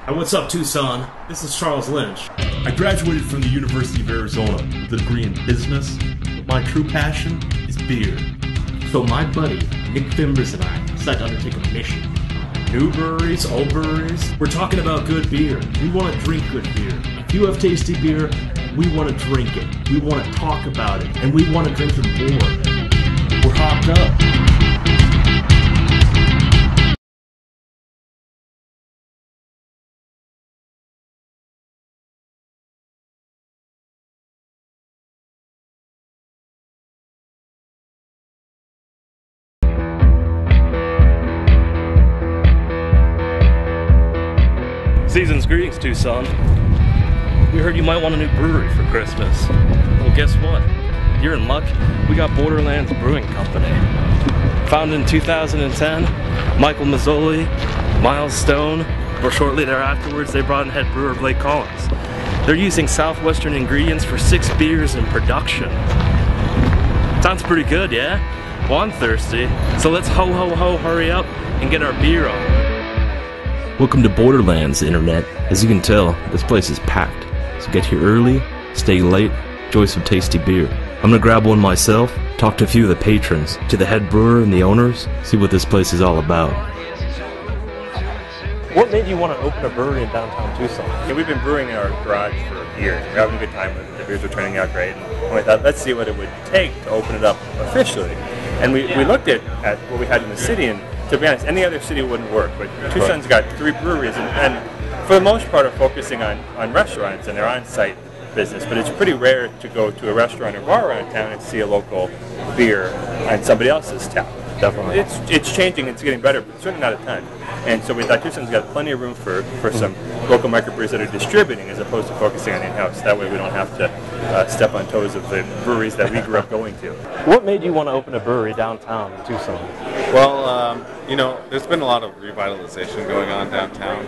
Hi, what's up, Tucson? This is Charles Lynch. I graduated from the University of Arizona with a degree in business, but my true passion is beer. So my buddy, Nick Fimbers, and I decided to undertake a mission. New breweries, old breweries. We're talking about good beer. We want to drink good beer. If you have tasty beer, we want to drink it. We want to talk about it. And we want to drink it more. We're hopped up. Season's greetings, Tucson. We heard you might want a new brewery for Christmas. Well, guess what? You're in luck. We got Borderlands Brewing Company. Founded in 2010, Michael Mazzoli, Miles Stone, or shortly thereafterwards they brought in head brewer Blake Collins. They're using southwestern ingredients for 6 beers in production. Sounds pretty good, yeah? Well, I'm thirsty, so let's ho ho ho hurry up and get our beer on. Welcome to Borderlands, Internet. As you can tell, this place is packed. So get here early, stay late, enjoy some tasty beer. I'm gonna grab one myself, talk to a few of the patrons, to the head brewer and the owners, see what this place is all about. What made you want to open a brewery in downtown Tucson? Yeah, we've been brewing in our garage for years. We're having a good time with it. The beers are turning out great. And we thought, let's see what it would take to open it up officially. And we looked at what we had in the city, and to be honest, any other city wouldn't work. But Tucson's got 3 breweries, and for the most part are focusing on restaurants and their on-site business. But it's pretty rare to go to a restaurant or bar around town and see a local beer on somebody else's tap. Definitely. It's changing, it's getting better, but certainly not a ton. And so we thought Tucson's got plenty of room for some local microbreweries that are distributing as opposed to focusing on in-house. That way we don't have to step on toes of the breweries that we grew up going to. What made you want to open a brewery downtown in Tucson? Well, there's been a lot of revitalization going on downtown,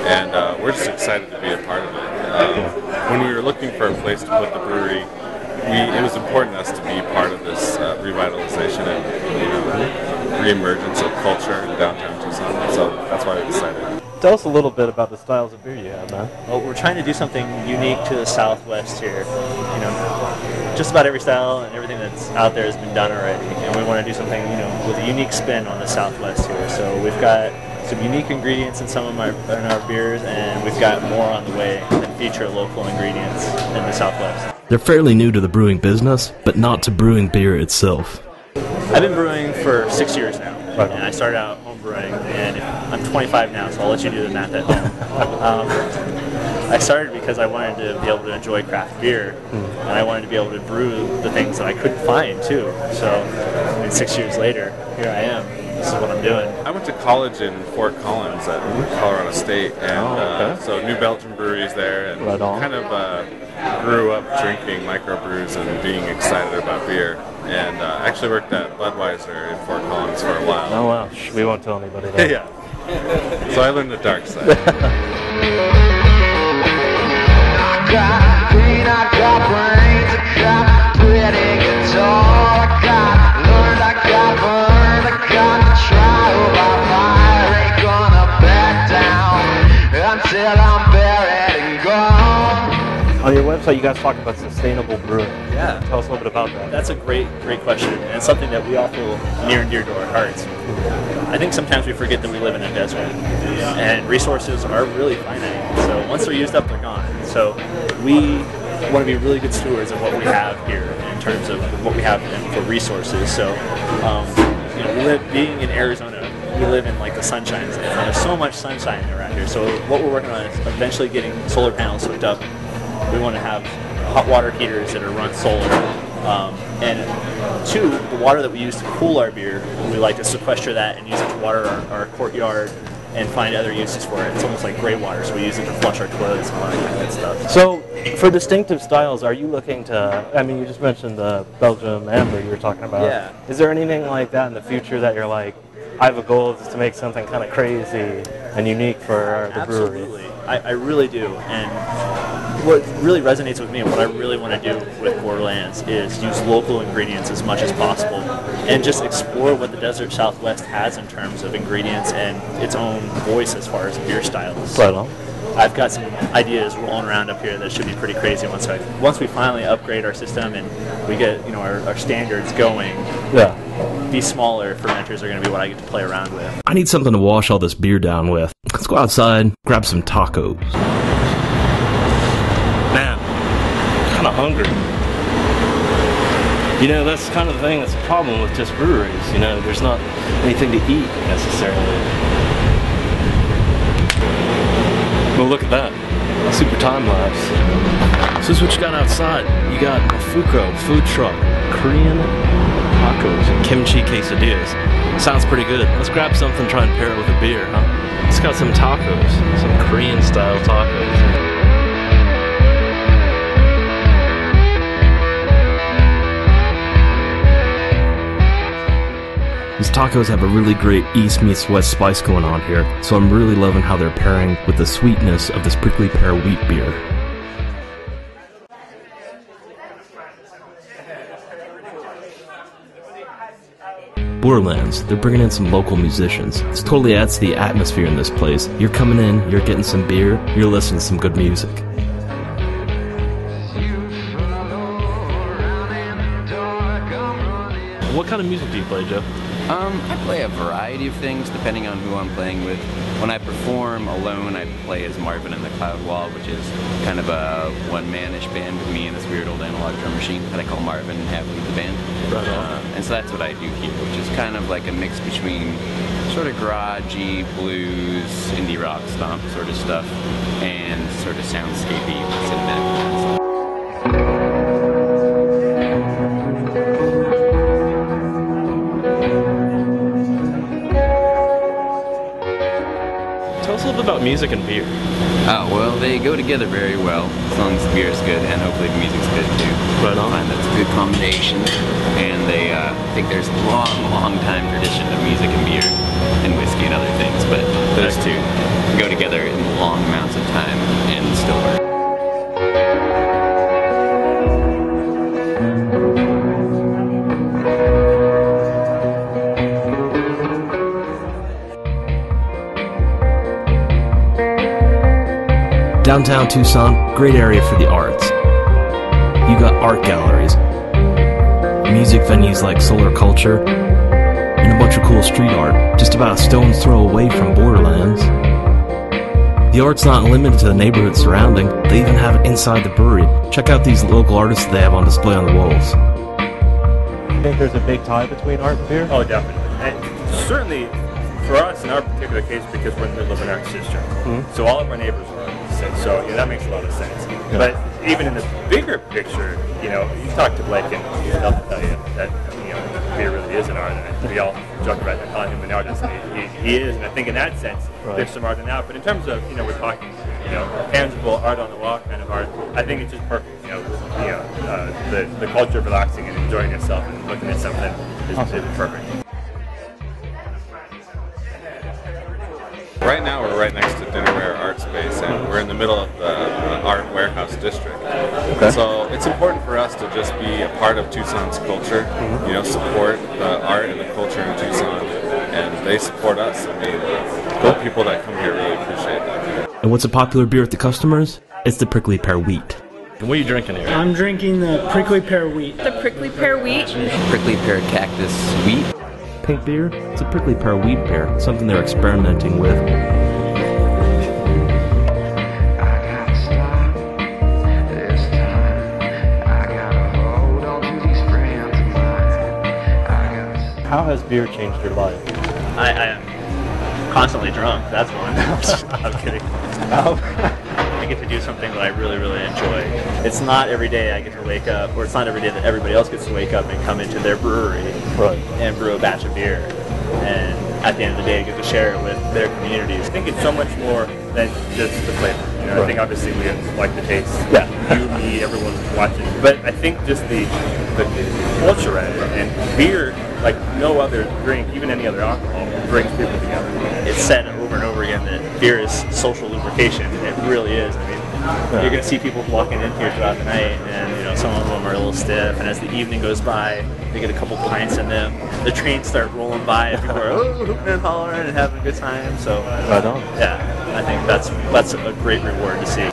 and we're just excited to be a part of it. When we were looking for a place to put the brewery, it was important to us to be part of this revitalization and re-emergence of culture in downtown Tucson. So that's why we decided. Tell us a little bit about the styles of beer you have, man. Well, we're trying to do something unique to the Southwest here. Just about every style and everything that's out there has been done already, and we want to do something, with a unique spin on the Southwest here. So we've got some unique ingredients in some of our beers, and we've got more on the way that feature local ingredients in the Southwest. They're fairly new to the brewing business, but not to brewing beer itself. I've been brewing for 6 years now, and I started out home brewing, and I'm 25 now, so I'll let you do the math at home. I started because I wanted to be able to enjoy craft beer, and I wanted to be able to brew the things that I couldn't find too. So, 6 years later, here I am. This is what I'm doing. I went to college in Fort Collins at Colorado State, and so New Belgium breweries there, and kind of grew up drinking microbrews and being excited about beer. And actually worked at Budweiser in Fort Collins for a while. Oh wow, we won't tell anybody that. Yeah. So I learned the dark side. On your website, you guys talk about sustainable brewing. Yeah. Tell us a little bit about that. That's a great question, and it's something that we all feel near and dear to our hearts. I think sometimes we forget that we live in a desert, and resources are really finite. So once they're used up, they're gone. So we want to be really good stewards of what we have here in terms of what we have for resources. So, being in Arizona, we live in the sunshine, and there's so much sunshine around here. So what we're working on is eventually getting solar panels hooked up. We want to have hot water heaters that are run solar. And 2, the water that we use to cool our beer, we like to sequester that and use it to water our courtyard and find other uses for it. It's almost like gray water, so we use it to flush our toilets and all that kind of stuff. So, for distinctive styles, are you looking to, you just mentioned the Belgium amber you were talking about. Yeah. Is there anything like that in the future that you're like, I have a goal to make something kind of crazy and unique for the brewery? Absolutely. I really do. And what really resonates with me and what I really want to do with Borderlands is use local ingredients as much as possible and just explore what the Desert Southwest has in terms of ingredients and its own voice as far as beer styles. Right on. I've got some ideas rolling around up here that should be pretty crazy once we finally upgrade our system and we get our standards going. Yeah. These smaller fermenters are going to be what I get to play around with. I need something to wash all this beer down with. Let's go outside, grab some tacos. Man, I'm kind of hungry. You know, that's kind of the thing that's a problem with just breweries. You know, there's not anything to eat necessarily. Well, look at that. Super time lapse. So this is what you got outside. You got a Fuko food truck, Korean tacos, and kimchi quesadillas. Sounds pretty good. Let's grab something, try and pair it with a beer, huh? It's got some tacos, some Korean style tacos. These tacos have a really great East meets West spice going on here, so I'm really loving how they're pairing with the sweetness of this prickly pear wheat beer. Borderlands, they're bringing in some local musicians. This totally adds to the atmosphere in this place. You're coming in, you're getting some beer, you're listening to some good music. What kind of music do you play, Joe? I play a variety of things depending on who I'm playing with. When I perform alone, I play as Marvin in the Cloud Wall, which is kind of a one-man-ish band with me and this weird old analog drum machine that I call Marvin and have lead the band. Right on. And so that's what I do here, which is kind of like a mix between sort of garagey, blues, indie rock stomp sort of stuff, and sort of soundscapey cinematic. Tell us a little bit about music and beer. Oh, well, they go together very well, as long as the beer is good, and hopefully the music's good too. Right on. I find that's a good combination, and I think there's a long time tradition of music and beer, and whiskey and other things, but those two go together in long amounts of time and still work. Downtown Tucson, great area for the arts. You got art galleries, music venues like Solar Culture, and a bunch of cool street art, just about a stone's throw away from Borderlands. The art's not limited to the neighborhood surrounding, they even have it inside the brewery. Check out these local artists they have on display on the walls. I think there's a big tie between art and beer? Oh, definitely. And certainly, for us, in our particular case, because we're in the middle of an arts district, so all of our neighbors are artists, so that makes a lot of sense. Yeah. But even in the bigger picture, you talk to Blake and they'll tell you that beer really is an art, and we all joke about calling him an artist, and he is, and I think in that sense, there's some art in that. But in terms of we're talking tangible art on the wall kind of art, I think it's just perfect. The culture of relaxing and enjoying yourself and looking at something is perfect. Right now we're right next to Dinnerware Art Space, and we're in the middle of the Art Warehouse District. Okay. So it's important for us to just be a part of Tucson's culture, support the art and the culture in Tucson, and they support us. I mean, the people that come here really appreciate that. And what's a popular beer with the customers? It's the prickly pear wheat. And what are you drinking here? I'm drinking the prickly pear wheat. The prickly pear wheat? Prickly pear cactus wheat. Pink beer? It's a prickly pear wheat beer, something they're experimenting with. How has beer changed your life? I am constantly drunk, that's one. I'm kidding. I get to do something that I really, really enjoy. It's not every day I get to wake up, or it's not every day that everybody else gets to wake up and come into their brewery and brew a batch of beer. And at the end of the day, I get to share it with their communities. I think it's so much more than just the flavor. I think obviously we like the taste. Yeah. You, me, everyone watching. But I think just the culture at it, and beer, like no other drink, even any other alcohol, brings people together. It's said over and over again that beer is social lubrication, and it really is. I mean, You're going to see people walking in here throughout the night, and you know, some of them are a little stiff. And as the evening goes by, they get a couple pints in them. The trains start rolling by, and people are hooping and hollering and having a good time. So, Right on. yeah, I think that's a great reward to see.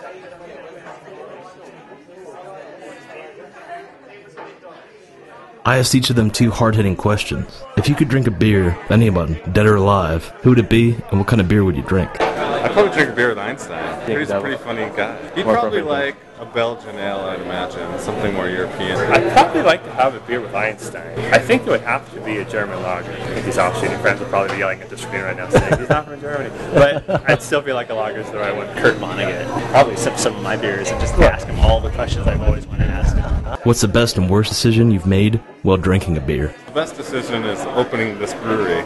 I asked each of them 2 hard-hitting questions. If you could drink a beer, anyone, dead or alive, who would it be, and what kind of beer would you drink? I'd probably drink a beer with Einstein. He's a pretty funny guy. He'd probably like a Belgian ale, I'd imagine, something more European. I'd probably like to have a beer with Einstein. I think it would have to be a German lager. I think these off-shooting friends would probably be yelling at the screen right now saying, he's not from Germany. But I'd still feel like a lager's the right one. Kurt Vonnegut. Probably sip some of my beers and just ask him all the questions I've always wanted to ask him. What's the best and worst decision you've made while drinking a beer? The best decision is opening this brewery.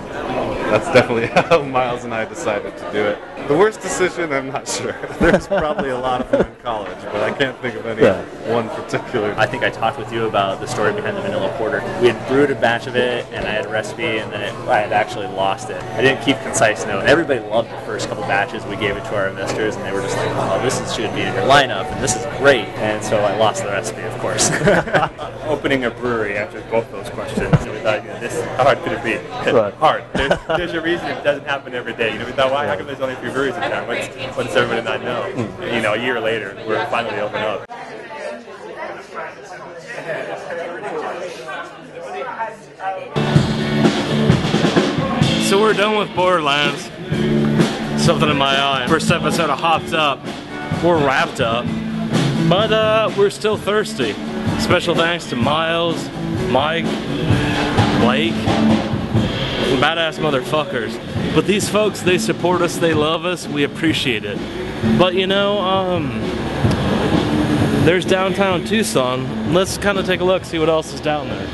That's definitely how Miles and I decided to do it. The worst decision, I'm not sure. There's probably a lot of them in college, but I can't think of any one particular. I think I talked with you about the story behind the vanilla porter. We had brewed a batch of it, and I had a recipe, and then I had actually lost it. I didn't keep concise notes. Everybody loved the first couple batches. We gave it to our investors, and they were just like, oh, should be in your lineup, and this is great. And so I lost the recipe, of course. Opening a brewery answers both those questions. So we thought, how hard could it be? Hard. There's a reason it doesn't happen every day. We thought, why? How come there's only a few breweries in town? What does everybody not know? A year later, we're finally open up. So we're done with Borderlands. Something in my eye. First episode of Hopped Up. We're wrapped up. But we're still thirsty. Special thanks to Miles, Mike, Blake, badass motherfuckers. But these folks, they support us, they love us, we appreciate it. But there's downtown Tucson. Let's kind of take a look, see what else is down there.